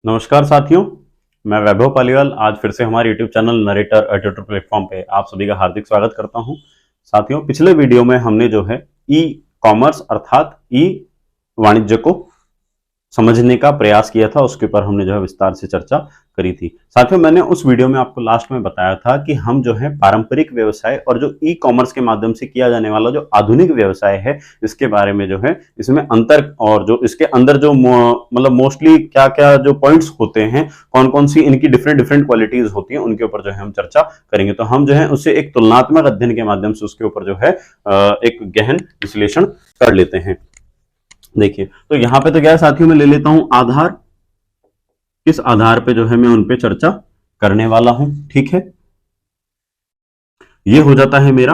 नमस्कार साथियों, मैं वैभव पालीवाल आज फिर से हमारे YouTube channel narrator tutor platform पे आप सभी का हार्दिक स्वागत करता हूं। साथियों, पिछले वीडियो में हमने जो है ई कॉमर्स अर्थात ई वाणिज्य को समझने का प्रयास किया था, उसके ऊपर हमने जो है विस्तार से चर्चा करी थी। साथियों, मैंने उस वीडियो में आपको लास्ट में बताया था कि हम जो है पारंपरिक व्यवसाय और जो ई कॉमर्स के माध्यम से किया जाने वाला जो आधुनिक व्यवसाय है, इसके बारे में जो है इसमें अंतर और जो इसके अंदर जो मतलब मोस्टली क्या क्या जो पॉइंट्स होते हैं, कौन कौन सी इनकी डिफरेंट डिफरेंट क्वालिटीज होती हैं, उनके ऊपर जो है हम चर्चा करेंगे। तो हम जो है उससे एक तुलनात्मक अध्ययन के माध्यम से उसके ऊपर जो है एक गहन विश्लेषण कर लेते हैं। देखिए, तो यहां पे तो क्या है साथियों, मैं ले लेता हूं आधार। किस आधार पे जो है मैं उन पे चर्चा करने वाला हूं, ठीक है। ये हो जाता है मेरा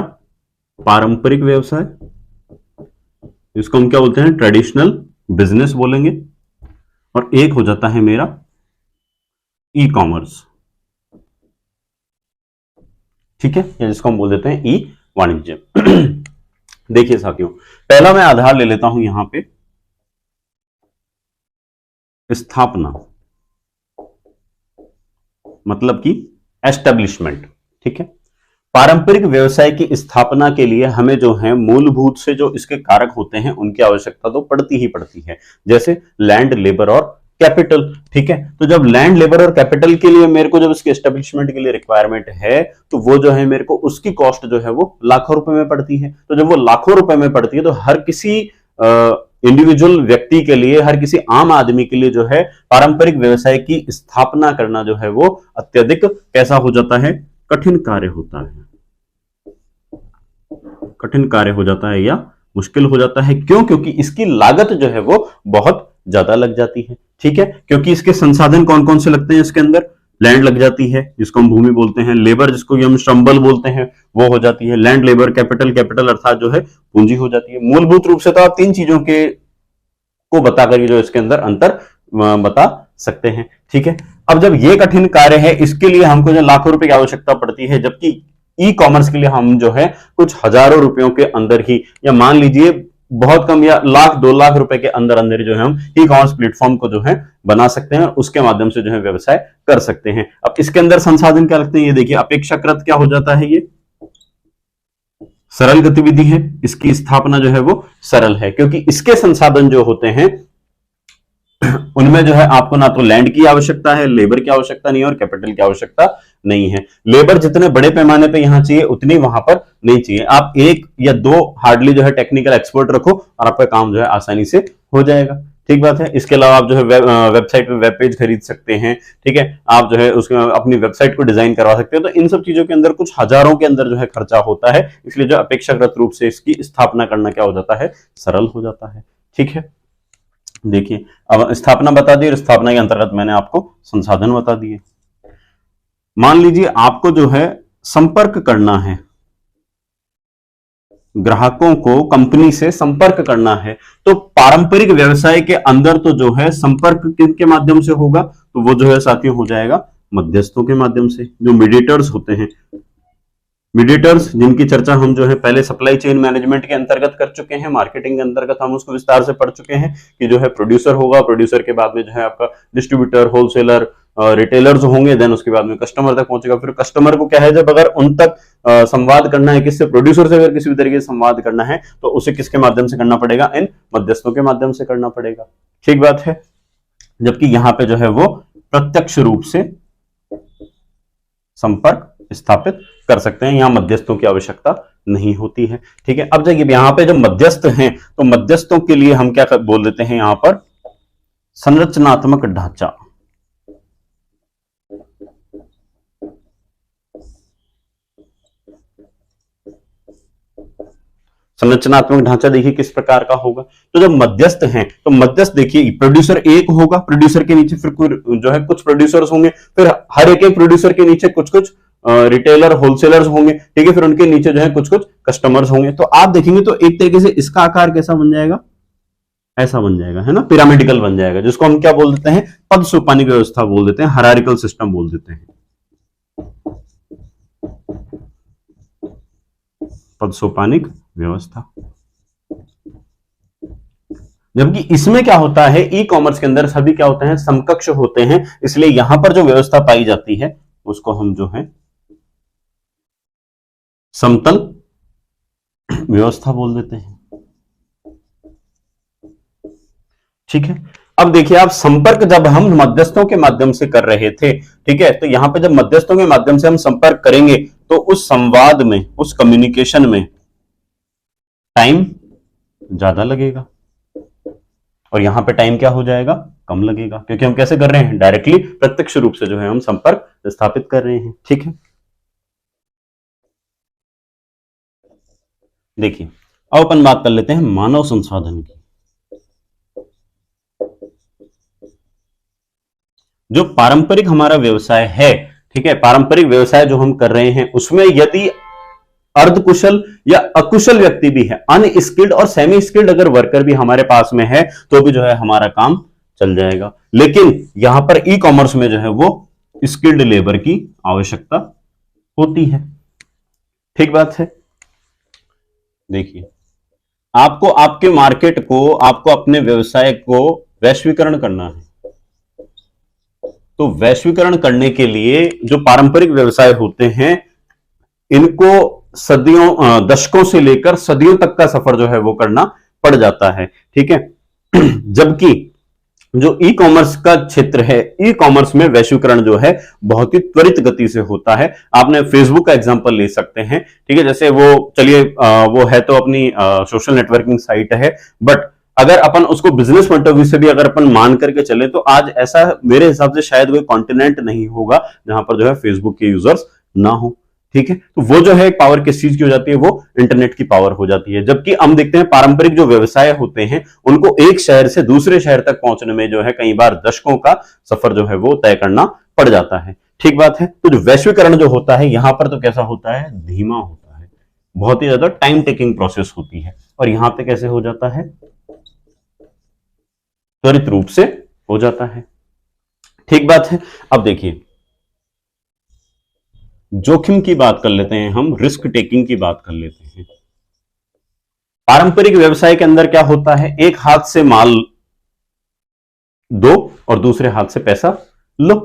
पारंपरिक व्यवसाय, इसको हम क्या बोलते हैं, ट्रेडिशनल बिजनेस बोलेंगे। और एक हो जाता है मेरा ई कॉमर्स, ठीक है, या जिसको हम बोल देते हैं ई वाणिज्य। देखिए साथियों, पहला मैं आधार ले लेता हूं यहां पे स्थापना, मतलब कि एस्टेब्लिशमेंट, ठीक है। पारंपरिक व्यवसाय की स्थापना के लिए हमें जो है मूलभूत से जो इसके कारक होते हैं उनकी आवश्यकता तो पड़ती ही पड़ती है, जैसे लैंड, लेबर और कैपिटल, ठीक है। तो जब लैंड, लेबर और कैपिटल के लिए मेरे को जब इसके एस्टेब्लिशमेंट के लिए रिक्वायरमेंट है, तो वो जो है मेरे को उसकी कॉस्ट जो है वो लाखों रुपए में पड़ती है। तो जब वो लाखों रुपए में पड़ती है तो हर किसी इंडिविजुअल व्यक्ति के लिए, हर किसी आम आदमी के लिए जो है पारंपरिक व्यवसाय की स्थापना करना जो है वो अत्यधिक कैसा हो जाता है, कठिन कार्य होता है। कठिन कार्य हो जाता है या मुश्किल हो जाता है। क्यों? क्योंकि इसकी लागत जो है वो बहुत ज्यादा लग जाती है, ठीक है। क्योंकि इसके संसाधन कौन कौन से लगते हैं, इसके अंदर लैंड लग जाती है जिसको हम भूमि बोलते हैं, लेबर जिसको हम श्रमबल बोलते हैं वो हो जाती है, लैंड, लेबर, कैपिटल, कैपिटल अर्थात जो है पूंजी हो जाती है। मूलभूत रूप से तो आप तीन चीजों के को बताकर जो इसके अंदर अंतर बता सकते हैं, ठीक है। अब जब ये कठिन कार्य है, इसके लिए हमको जो लाखों रुपए की आवश्यकता पड़ती है, जबकि ई कॉमर्स के लिए हम जो है कुछ हजारों रुपयों के अंदर ही, या मान लीजिए बहुत कम, या लाख 2 लाख रुपए के अंदर अंदर जो है हम ई कॉमर्स प्लेटफॉर्म को जो है बना सकते हैं और उसके माध्यम से जो है व्यवसाय कर सकते हैं। अब इसके अंदर संसाधन क्या लगते हैं, ये देखिए, अपेक्षाकृत क्या हो जाता है, ये सरल गतिविधि है, इसकी स्थापना जो है वो सरल है, क्योंकि इसके संसाधन जो होते हैं उनमें जो है आपको ना तो लैंड की आवश्यकता है, लेबर की आवश्यकता नहीं है और कैपिटल की आवश्यकता नहीं है। लेबर जितने बड़े पैमाने पे यहां चाहिए उतनी वहां पर नहीं चाहिए। आप एक या दो हार्डली जो है टेक्निकल एक्सपर्ट रखो और आपका काम जो है आसानी से हो जाएगा, ठीक बात है। इसके अलावा आप जो है वेबसाइट पे वेब पेज खरीद सकते हैं, ठीक है। आप जो है उसमें अपनी वेबसाइट को डिजाइन करवा सकते हो। तो इन सब चीजों के अंदर कुछ हजारों के अंदर जो है खर्चा होता है, इसलिए जो अपेक्षाकृत रूप से इसकी स्थापना करना क्या हो जाता है, सरल हो जाता है, ठीक है। देखिए, अब स्थापना बता दी और स्थापना के अंतर्गत मैंने आपको संसाधन बता दिए। मान लीजिए आपको जो है संपर्क करना है, ग्राहकों को कंपनी से संपर्क करना है, तो पारंपरिक व्यवसाय के अंदर तो जो है संपर्क किनके माध्यम से होगा, तो वो जो है साथियों हो जाएगा मध्यस्थों के माध्यम से, जो मीडिएटर्स होते हैं। मीडिएटर्स जिनकी चर्चा हम जो है पहले सप्लाई चेन मैनेजमेंट के अंतर्गत कर चुके हैं, मार्केटिंग के अंतर्गत हम उसको विस्तार से पढ़ चुके हैं कि जो है प्रोड्यूसर होगा, प्रोड्यूसर के बाद में जो है आपका डिस्ट्रीब्यूटर, होलसेलर, रिटेलर्स होंगे, देन उसके बाद में कस्टमर तक पहुंचेगा। फिर कस्टमर को क्या है, जब अगर उन तक संवाद करना है, किससे, प्रोड्यूसर से अगर किसी भी तरीके से संवाद करना है तो उसे किसके माध्यम से करना पड़ेगा, इन मध्यस्थों के माध्यम से करना पड़ेगा, ठीक बात है। जबकि यहां पे जो है वो प्रत्यक्ष रूप से संपर्क स्थापित कर सकते हैं, यहां मध्यस्थों की आवश्यकता नहीं होती है, ठीक है। अब देखिए, यहां पे जो मध्यस्थ हैं, तो मध्यस्थों के लिए हम क्या बोल देते हैं यहां पर, संरचनात्मक ढांचा। संरचनात्मक ढांचा देखिए किस प्रकार का होगा। तो जब मध्यस्थ हैं, तो मध्यस्थ देखिए प्रोड्यूसर एक होगा, प्रोड्यूसर के नीचे फिर जो है कुछ प्रोड्यूसर्स होंगे, फिर हर एक प्रोड्यूसर के नीचे कुछ कुछ रिटेलर, होलसेलर्स होंगे, ठीक है। फिर उनके नीचे जो है कुछ कुछ कस्टमर्स होंगे। तो आप देखेंगे तो एक तरीके से इसका आकार कैसा बन जाएगा, ऐसा बन जाएगा, है ना, पिरामिडिकल बन जाएगा, जिसको हम क्या बोल देते हैं, पद सोपानिक व्यवस्था बोल देते हैं, हायरार्किकल सिस्टम बोल देते हैं, पद सोपानिक व्यवस्था। जबकि इसमें क्या होता है, ई कॉमर्स के अंदर सभी क्या होते हैं, समकक्ष होते हैं, इसलिए यहां पर जो व्यवस्था पाई जाती है उसको हम जो है समतल व्यवस्था बोल देते हैं। ठीक है। अब देखिए आप, संपर्क जब हम मध्यस्थों के माध्यम से कर रहे थे, ठीक है, तो यहां पे जब मध्यस्थों के माध्यम से हम संपर्क करेंगे तो उस संवाद में, उस कम्युनिकेशन में टाइम ज्यादा लगेगा और यहां पे टाइम क्या हो जाएगा, कम लगेगा, क्योंकि हम कैसे कर रहे हैं, डायरेक्टली प्रत्यक्ष रूप से जो है हम संपर्क स्थापित कर रहे हैं। ठीक है। देखिए अब अपन बात कर लेते हैं मानव संसाधन की। जो पारंपरिक हमारा व्यवसाय है, ठीक है, पारंपरिक व्यवसाय जो हम कर रहे हैं उसमें यदि अर्धकुशल या अकुशल व्यक्ति भी है, अनस्किल्ड और सेमी स्किल्ड अगर वर्कर भी हमारे पास में है तो भी जो है हमारा काम चल जाएगा। लेकिन यहां पर ई कॉमर्स में जो है वो स्किल्ड लेबर की आवश्यकता होती है। ठीक बात है। देखिए आपको आपके मार्केट को, आपको अपने व्यवसाय को वैश्वीकरण करना है, तो वैश्वीकरण करने के लिए जो पारंपरिक व्यवसाय होते हैं इनको सदियों, दशकों से लेकर सदियों तक का सफर जो है वो करना पड़ जाता है। ठीक है। जबकि जो ई कॉमर्स का क्षेत्र है, ई कॉमर्स में वैश्वीकरण जो है बहुत ही त्वरित गति से होता है। आपने फेसबुक का एग्जांपल ले सकते हैं, ठीक है, जैसे वो, चलिए वो है तो अपनी सोशल नेटवर्किंग साइट है, बट अगर अपन उसको बिजनेस पॉइंट ऑफ व्यू से भी अगर अपन मान करके चले तो आज ऐसा मेरे हिसाब से शायद कोई कॉन्टिनेंट नहीं होगा जहां पर जो है फेसबुक के यूजर्स ना हो। ठीक है। तो वो जो है पावर किस चीज की हो जाती है, वो इंटरनेट की पावर हो जाती है। जबकि हम देखते हैं पारंपरिक जो व्यवसाय होते हैं उनको एक शहर से दूसरे शहर तक पहुंचने में जो है कई बार दशकों का सफर जो है वो तय करना पड़ जाता है। ठीक बात है। तो जो वैश्वीकरण जो होता है यहां पर तो कैसा होता है, धीमा होता है, बहुत ही ज्यादा टाइम टेकिंग प्रोसेस होती है, और यहां पे कैसे हो जाता है, त्वरित रूप से हो जाता है। ठीक बात है। अब देखिए जोखिम की बात कर लेते हैं, हम रिस्क टेकिंग की बात कर लेते हैं। पारंपरिक व्यवसाय के अंदर क्या होता है, एक हाथ से माल दो और दूसरे हाथ से पैसा लो।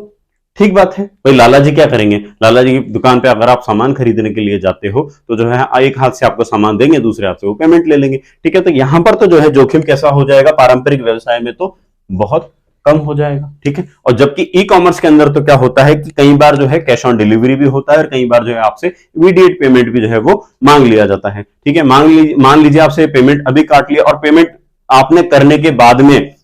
ठीक बात है। भाई लाला जी क्या करेंगे, लाला जी की दुकान पे अगर आप सामान खरीदने के लिए जाते हो तो जो है एक हाथ से आपको सामान देंगे, दूसरे हाथ से वो पेमेंट ले लेंगे। ठीक है। तो यहां पर तो जो है जोखिम कैसा हो जाएगा, पारंपरिक व्यवसाय में तो बहुत कम हो जाएगा। ठीक है। और जबकि ई कॉमर्स के अंदर तो क्या होता है कि कई बार जो है कैश ऑन डिलीवरी भी होता है और कई बार जो है आपसे इमीडिएट पेमेंट भी जो है वो मांग लिया जाता है। ठीक है। मान लीजिए आपसे पेमेंट अभी काट लिया और पेमेंट आपने करने के बाद में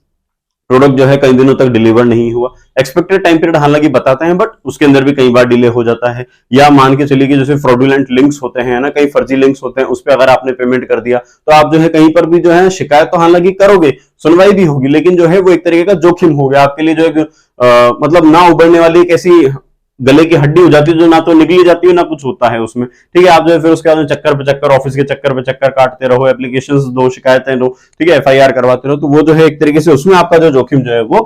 प्रोडक्ट जो है कई दिनों तक डिलीवर नहीं हुआ। एक्सपेक्टेड टाइम पीरियड हालांकि बताते हैं बट उसके अंदर भी कई बार डिले हो जाता है। या मान के चलिए कि जैसे फ्रॉडुलेंट लिंक्स होते हैं ना, कई फर्जी लिंक्स होते हैं, उस पर अगर आपने पेमेंट कर दिया तो आप जो है कहीं पर भी जो है शिकायत तो हालांकि करोगे, सुनवाई भी होगी, लेकिन जो है वो एक तरीके का जोखिम हो गया आपके लिए, जो एक मतलब ना उबरने वाली एक ऐसी गले की हड्डी हो जाती है जो ना तो निकली जाती है ना कुछ होता है उसमें। ठीक है। आप जो है फिर उसके बाद चक्कर पे चक्कर, ऑफिस के चक्कर पे चक्कर काटते रहो, एप्लीकेशंस दो, शिकायतें दो, ठीक है, एफआईआर करवाते रहो, तो वो जो है एक तरीके से उसमें आपका जो जोखिम जो है वो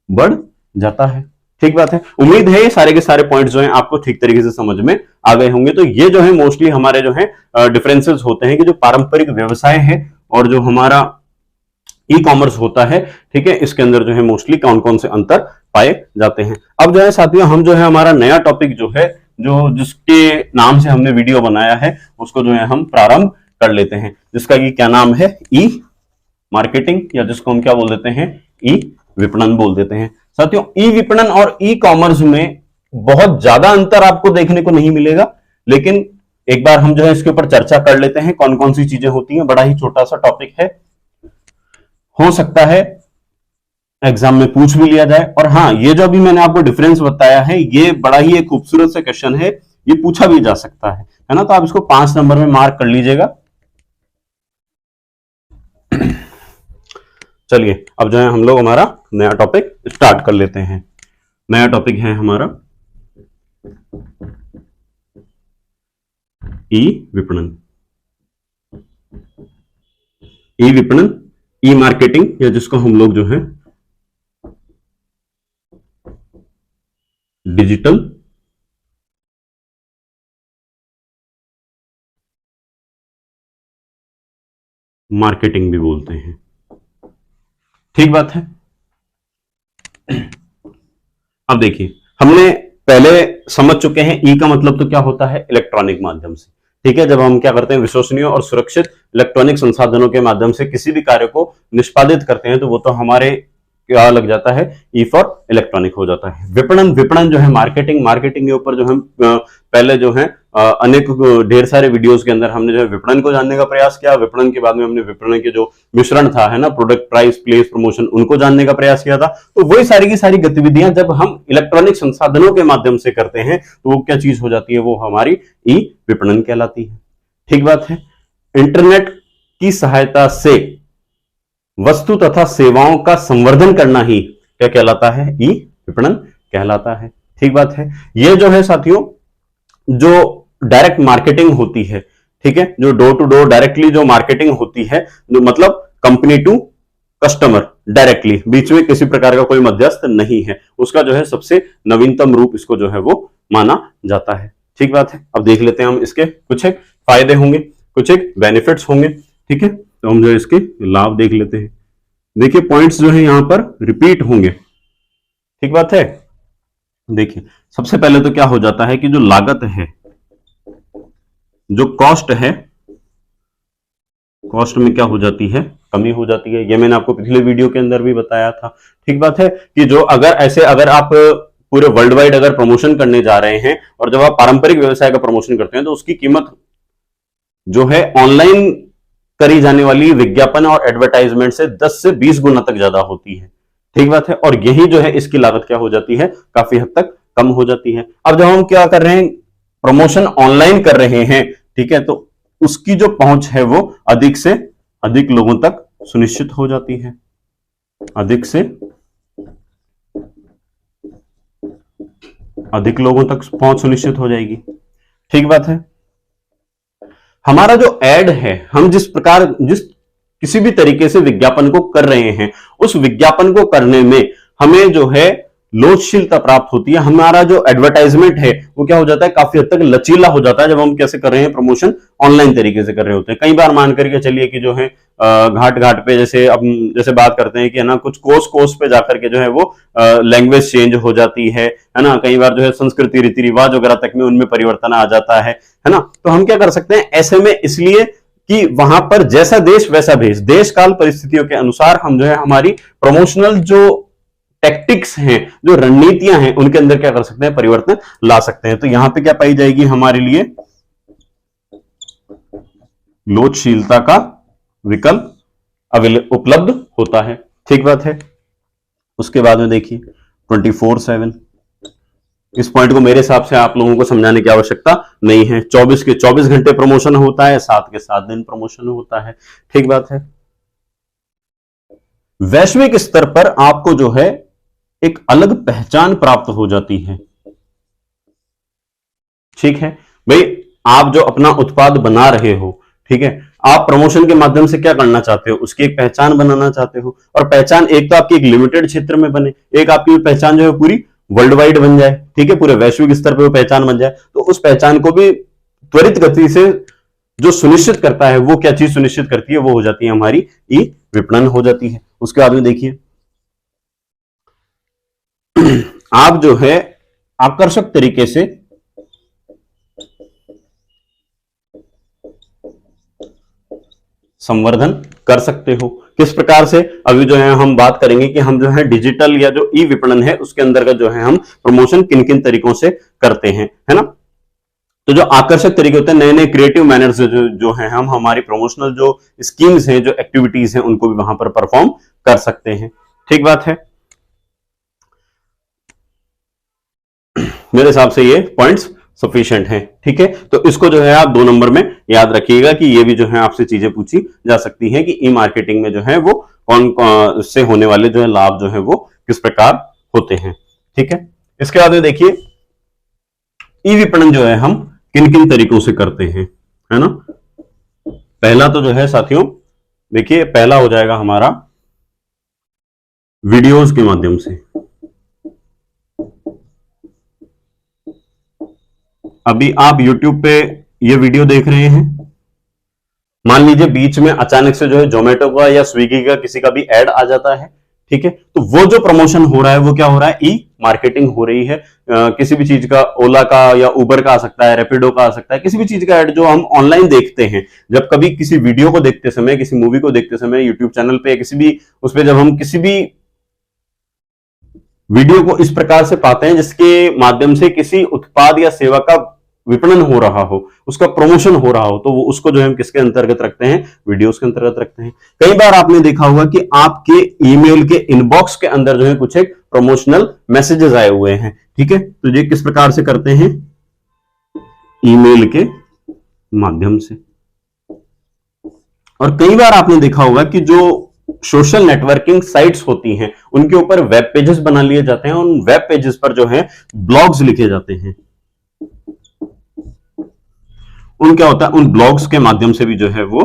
बढ़ जाता है। ठीक बात है। उम्मीद है ये सारे के सारे पॉइंट्स जो हैं आपको ठीक तरीके से समझ में आ गए होंगे। तो ये जो है मोस्टली हमारे जो है डिफरेंसेस होते हैं कि जो पारंपरिक व्यवसाय है और जो हमारा ई कॉमर्स होता है, ठीक है, इसके अंदर जो है मोस्टली कौन कौन से अंतर पाए जाते हैं। अब जो है साथियों हम जो है हमारा नया टॉपिक जो है, जो जिसके नाम से हमने वीडियो बनाया है उसको जो है हम प्रारंभ कर लेते हैं, जिसका कि क्या नाम है, ई मार्केटिंग, या जिसको हम क्या बोल देते हैं, ई विपणन बोल देते हैं। साथियों ई विपणन और ई कॉमर्स में बहुत ज्यादा अंतर आपको देखने को नहीं मिलेगा, लेकिन एक बार हम जो है इसके ऊपर चर्चा कर लेते हैं कौन कौन सी चीजें होती हैं। बड़ा ही छोटा सा टॉपिक है, हो सकता है एग्जाम में पूछ भी लिया जाए। और हाँ, ये जो अभी मैंने आपको डिफरेंस बताया है ये बड़ा ही एक खूबसूरत सा क्वेश्चन है, ये पूछा भी जा सकता है ना, तो आप इसको 5 नंबर में मार्क कर लीजिएगा। चलिए अब जो है हम लोग हमारा नया टॉपिक स्टार्ट कर लेते हैं। नया टॉपिक है हमारा ई विपणन। ई विपणन, ई मार्केटिंग, या जिसको हम लोग जो है डिजिटल मार्केटिंग भी बोलते हैं। ठीक बात है। अब देखिए, हमने पहले समझ चुके हैं ई का मतलब तो क्या होता है, इलेक्ट्रॉनिक माध्यम से। ठीक है, जब हम क्या करते हैं, विश्वसनीय और सुरक्षित इलेक्ट्रॉनिक संसाधनों के माध्यम से किसी भी कार्य को निष्पादित करते हैं तो वो तो हमारे क्या लग जाता है, ई फॉर इलेक्ट्रॉनिक हो जाता है। विपणन, विपणन जो है मार्केटिंग, मार्केटिंग के ऊपर जो हम पहले जो है अनेक ढेर सारे वीडियोस के अंदर हमने जो है विपणन को जानने का प्रयास किया। विपणन के बाद में हमने विपणन के जो मिश्रण था, है ना, प्रोडक्ट, प्राइस, प्लेस, प्रमोशन, उनको जानने का प्रयास किया था। तो वही सारी की सारी गतिविधियां जब हम इलेक्ट्रॉनिक संसाधनों के माध्यम से करते हैं तो वो क्या चीज हो जाती है, वो हमारी ई विपणन कहलाती है। ठीक बात है। इंटरनेट की सहायता से वस्तु तथा सेवाओं का संवर्धन करना ही क्या कहलाता है, ई विपणन कहलाता है। ठीक बात है। ये जो है साथियों, जो डायरेक्ट मार्केटिंग होती है, ठीक है, जो डोर टू डोर डायरेक्टली जो मार्केटिंग होती है, जो मतलब कंपनी टू कस्टमर डायरेक्टली, बीच में किसी प्रकार का कोई मध्यस्थ नहीं है, उसका जो है सबसे नवीनतम रूप इसको जो है वो माना जाता है। ठीक बात है। अब देख लेते हैं हम इसके कुछ एक फायदे होंगे, कुछ एक बेनिफिट्स होंगे। ठीक है, तो हम जो इसके लाभ देख लेते हैं। देखिए, पॉइंट्स जो है यहां पर रिपीट होंगे। ठीक बात है। देखिए, सबसे पहले तो क्या हो जाता है कि जो लागत है, जो कॉस्ट है, कॉस्ट में क्या हो जाती है, कमी हो जाती है। ये मैंने आपको पिछले वीडियो के अंदर भी बताया था। ठीक बात है कि जो अगर आप पूरे वर्ल्ड वाइड अगर प्रमोशन करने जा रहे हैं और जब आप पारंपरिक व्यवसाय का प्रमोशन करते हैं तो उसकी कीमत जो है ऑनलाइन करी जाने वाली विज्ञापन और एडवर्टाइजमेंट से 10 से 20 गुना तक ज्यादा होती है। ठीक बात है। और यही जो है इसकी लागत क्या हो जाती है, काफी हद तक कम हो जाती है। अब जब हम क्या कर रहे हैं, प्रमोशन ऑनलाइन कर रहे हैं, ठीक है, तो उसकी जो पहुंच है वो अधिक से अधिक लोगों तक सुनिश्चित हो जाती है, अधिक से अधिक लोगों तक पहुंच सुनिश्चित हो जाएगी। ठीक बात है। हमारा जो एड है, हम जिस किसी भी तरीके से विज्ञापन को कर रहे हैं, उस विज्ञापन को करने में हमें जो है लोचशीलता प्राप्त होती है। हमारा जो एडवर्टाइजमेंट है वो क्या हो जाता है, काफी हद तक लचीला हो जाता है जब हम कैसे कर रहे हैं, प्रमोशन ऑनलाइन तरीके से कर रहे होते हैं। कई बार मान करके चलिए कि जो है घाट घाट पे जैसे बात करते हैं कि है ना, कुछ कोर्स पे जाकर के जो है वो लैंग्वेज चेंज हो जाती है ना। कई बार जो है संस्कृति, रीति रिवाज वगैरह तक में उनमें परिवर्तन आ जाता है ना। तो हम क्या कर सकते हैं ऐसे में, इसलिए कि वहां पर जैसा देश वैसा भेष, देश काल परिस्थितियों के अनुसार हम जो है हमारी प्रमोशनल जो टैक्टिक्स हैं, जो रणनीतियां हैं, उनके अंदर क्या कर सकते हैं, परिवर्तन ला सकते हैं। तो यहां पे क्या पाई जाएगी हमारे लिए, लोचशीलता का विकल्प उपलब्ध होता है। ठीक बात है। उसके बाद में देखिए 24/7, इस पॉइंट को मेरे हिसाब से आप लोगों को समझाने की आवश्यकता नहीं है। 24 के 24 घंटे प्रमोशन होता है, 7 के 7 दिन प्रमोशन होता है। ठीक बात है। वैश्विक स्तर पर आपको जो है एक अलग पहचान प्राप्त हो जाती है। ठीक है भाई, आप जो अपना उत्पाद बना रहे हो, ठीक है, आप प्रमोशन के माध्यम से क्या करना चाहते हो, उसकी एक पहचान बनाना चाहते हो। और पहचान एक तो आपकी एक लिमिटेड क्षेत्र में बने, एक आपकी पहचान जो है पूरी वर्ल्ड वाइड बन जाए। ठीक है, पूरे वैश्विक स्तर पर वो पहचान बन जाए। तो उस पहचान को भी त्वरित गति से जो सुनिश्चित करता है, वो क्या चीज सुनिश्चित करती है, वो हो जाती है हमारी ई विपणन हो जाती है। उसके बाद में देखिए, आप जो है आकर्षक तरीके से संवर्धन कर सकते हो। किस प्रकार से, अभी जो है हम बात करेंगे कि हम जो है डिजिटल या जो ई विपणन है उसके अंतर्गत जो है हम प्रमोशन किन किन तरीकों से करते हैं, है ना। तो जो आकर्षक तरीके होते हैं, नए नए क्रिएटिव मैनर्स जो है हम हमारी प्रमोशनल जो स्कीम्स हैं, जो एक्टिविटीज हैं, उनको भी वहां पर परफॉर्म कर सकते हैं। ठीक बात है। मेरे हिसाब से ये पॉइंट्स सफिशिएंट है। ठीक है, तो इसको जो है आप 2 नंबर में याद रखिएगा कि ये भी जो है आपसे चीजें पूछी जा सकती हैं कि ई मार्केटिंग में जो है वो कौन से होने वाले जो है लाभ जो है वो किस प्रकार होते हैं। ठीक है, इसके बाद में देखिए, ई विपणन जो है हम किन किन तरीकों से करते हैं, है ना। पहला तो जो है साथियों, देखिए पहला हो जाएगा हमारा वीडियोस के माध्यम से। अभी आप YouTube पे ये वीडियो देख रहे हैं, मान लीजिए बीच में अचानक से जो है जोमेटो का या स्विगी का किसी का भी ऐड आ जाता है। ठीक है, तो वो जो प्रमोशन हो रहा है वो क्या हो रहा है, ई मार्केटिंग हो रही है। किसी भी चीज का, ओला का या उबर का आ सकता है, रैपिडो का आ सकता है, किसी भी चीज का ऐड जो हम ऑनलाइन देखते हैं, जब कभी किसी वीडियो को देखते समय, किसी मूवी को देखते समय, यूट्यूब चैनल पे, किसी भी उस पर जब हम किसी भी वीडियो को इस प्रकार से पाते हैं जिसके माध्यम से किसी उत्पाद या सेवा का विपणन हो रहा हो, उसका प्रमोशन हो रहा हो, तो वो उसको जो है हम किसके अंतर्गत रखते हैं, वीडियोस के अंतर्गत रखते हैं। कई बार आपने देखा होगा कि आपके ईमेल के इनबॉक्स के अंदर जो है कुछ एक प्रमोशनल मैसेजेस आए हुए हैं, ठीक है, तो ये किस प्रकार से करते हैं, ईमेल के माध्यम से। और कई बार आपने देखा होगा कि जो सोशल नेटवर्किंग साइट्स होती हैं उनके ऊपर वेब पेजेस बना लिए जाते हैं, उन वेब पेजेस पर जो है ब्लॉग्स लिखे जाते हैं। उन क्या होता है, उन ब्लॉग्स के माध्यम से भी जो है वो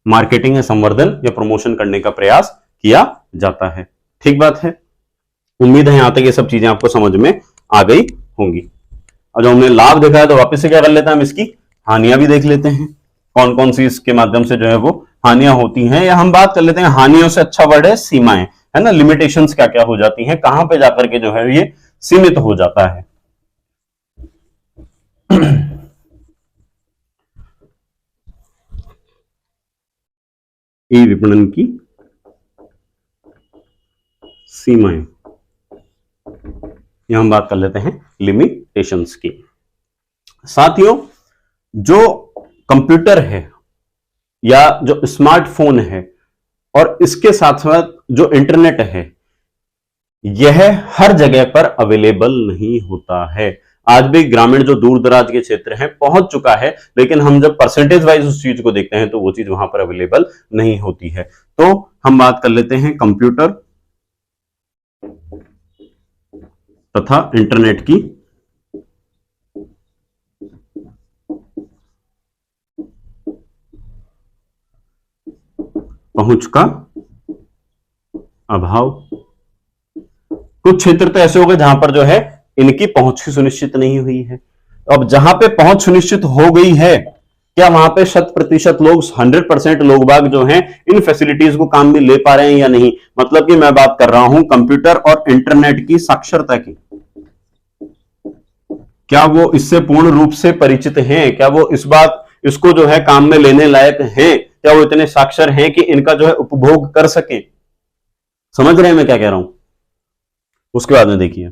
मार्केटिंग या संवर्धन या प्रमोशन करने का प्रयास किया जाता है। ठीक बात है, उम्मीद है यहां तक ये सब चीजें आपको समझ में आ गई होंगी। और जो हमने लाभ देखा है तो वापस से क्या कर लेते हैं, हम इसकी हानियां भी देख लेते हैं, कौन कौन सी इसके माध्यम से जो है वो हानियां होती हैं, या हम बात कर लेते हैं हानियों से अच्छा वर्ड है सीमाएं, है ना, लिमिटेशंस क्या क्या हो जाती हैं, कहां पे जाकर के जो है ये सीमित हो जाता है। ई विपणन की सीमाएं, यहां हम बात कर लेते हैं लिमिटेशंस की। साथियों, जो कंप्यूटर है या जो स्मार्टफोन है और इसके साथ साथ जो इंटरनेट है, यह हर जगह पर अवेलेबल नहीं होता है। आज भी ग्रामीण जो दूर दराज के क्षेत्र हैं पहुंच चुका है, लेकिन हम जब परसेंटेज वाइज उस चीज को देखते हैं तो वो चीज वहां पर अवेलेबल नहीं होती है। तो हम बात कर लेते हैं कंप्यूटर तथा इंटरनेट की पहुंच का अभाव। कुछ क्षेत्र तो ऐसे हो गए जहां पर जो है इनकी पहुंच ही सुनिश्चित नहीं हुई है। अब जहां पे पहुंच सुनिश्चित हो गई है, क्या वहां पे 100% लोग, 100% लोग बाग जो हैं इन फैसिलिटीज को काम में ले पा रहे हैं या नहीं? मतलब कि मैं बात कर रहा हूं कंप्यूटर और इंटरनेट की साक्षरता की, क्या वो इससे पूर्ण रूप से परिचित हैं? क्या वो इसको जो है काम में लेने लायक हैं? क्या वो इतने साक्षर हैं कि इनका जो है उपभोग कर सके? समझ रहे हैं मैं क्या कह रहा हूं? उसके बाद में देखिए,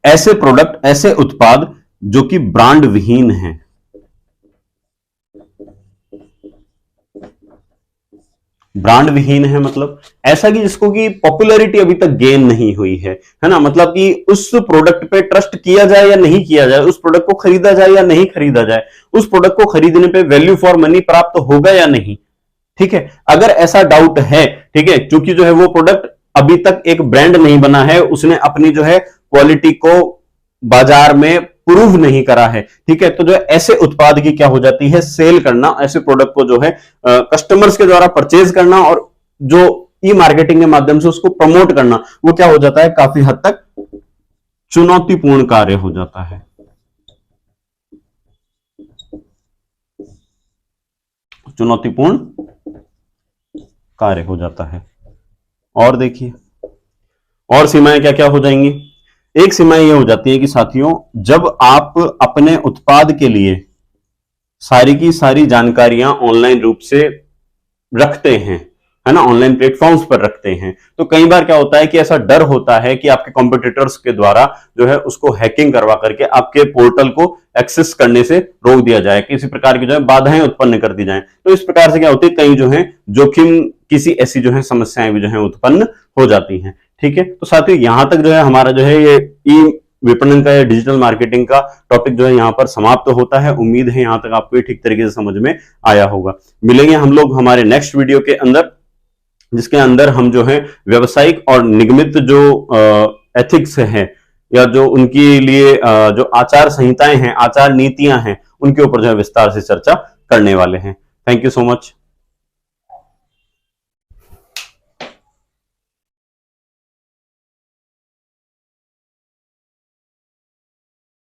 ऐसे प्रोडक्ट, ऐसे उत्पाद जो कि ब्रांड विहीन हैं, ब्रांड विहीन है मतलब ऐसा कि जिसको कि पॉपुलैरिटी अभी तक गेन नहीं हुई है ना, मतलब कि उस प्रोडक्ट पे ट्रस्ट किया जाए या नहीं किया जाए, उस प्रोडक्ट को खरीदा जाए या नहीं खरीदा जाए, उस प्रोडक्ट को खरीदने पे वैल्यू फॉर मनी प्राप्त होगा या नहीं। ठीक है, अगर ऐसा डाउट है, ठीक है, क्योंकि जो है वो प्रोडक्ट अभी तक एक ब्रांड नहीं बना है, उसने अपनी जो है क्वालिटी को बाजार में प्रूव नहीं करा है, ठीक है, तो जो है ऐसे उत्पाद की क्या हो जाती है, सेल करना, ऐसे प्रोडक्ट को जो है कस्टमर्स के द्वारा परचेज करना और जो ई मार्केटिंग के माध्यम से उसको प्रमोट करना, वो क्या हो जाता है, काफी हद तक चुनौतीपूर्ण कार्य हो जाता है। चुनौतीपूर्ण कार्य हो जाता है। और देखिए, और सीमाएं क्या क्या हो जाएंगी। एक सीमा यह हो जाती है कि साथियों, जब आप अपने उत्पाद के लिए सारी की सारी जानकारियां ऑनलाइन रूप से रखते हैं, है ना, ऑनलाइन प्लेटफॉर्म्स पर रखते हैं, तो कई बार क्या होता है कि ऐसा डर होता है कि आपके कॉम्पिटिटर्स के द्वारा जो है उसको हैकिंग करवा करके आपके पोर्टल को एक्सेस करने से रोक दिया जाए, किसी प्रकार की जो है बाधाएं उत्पन्न कर दी जाए। तो इस प्रकार से क्या होती है, कई जो है जोखिम, किसी ऐसी जो है समस्याएं भी जो है उत्पन्न हो जाती हैं। ठीक है, तो साथियों यहां तक जो है हमारा जो है ये ई विपणन का या डिजिटल मार्केटिंग का टॉपिक जो है यहां पर समाप्त होता है। उम्मीद है यहां तक आपको ये ठीक तरीके से समझ में आया होगा। मिलेंगे हम लोग हमारे नेक्स्ट वीडियो के अंदर, जिसके अंदर हम जो है व्यवसायिक और निगमित जो एथिक्स हैं या जो उनके लिए जो आचार संहिताएं हैं, आचार नीतियां हैं, उनके ऊपर जो है विस्तार से चर्चा करने वाले हैं। Thank you so much.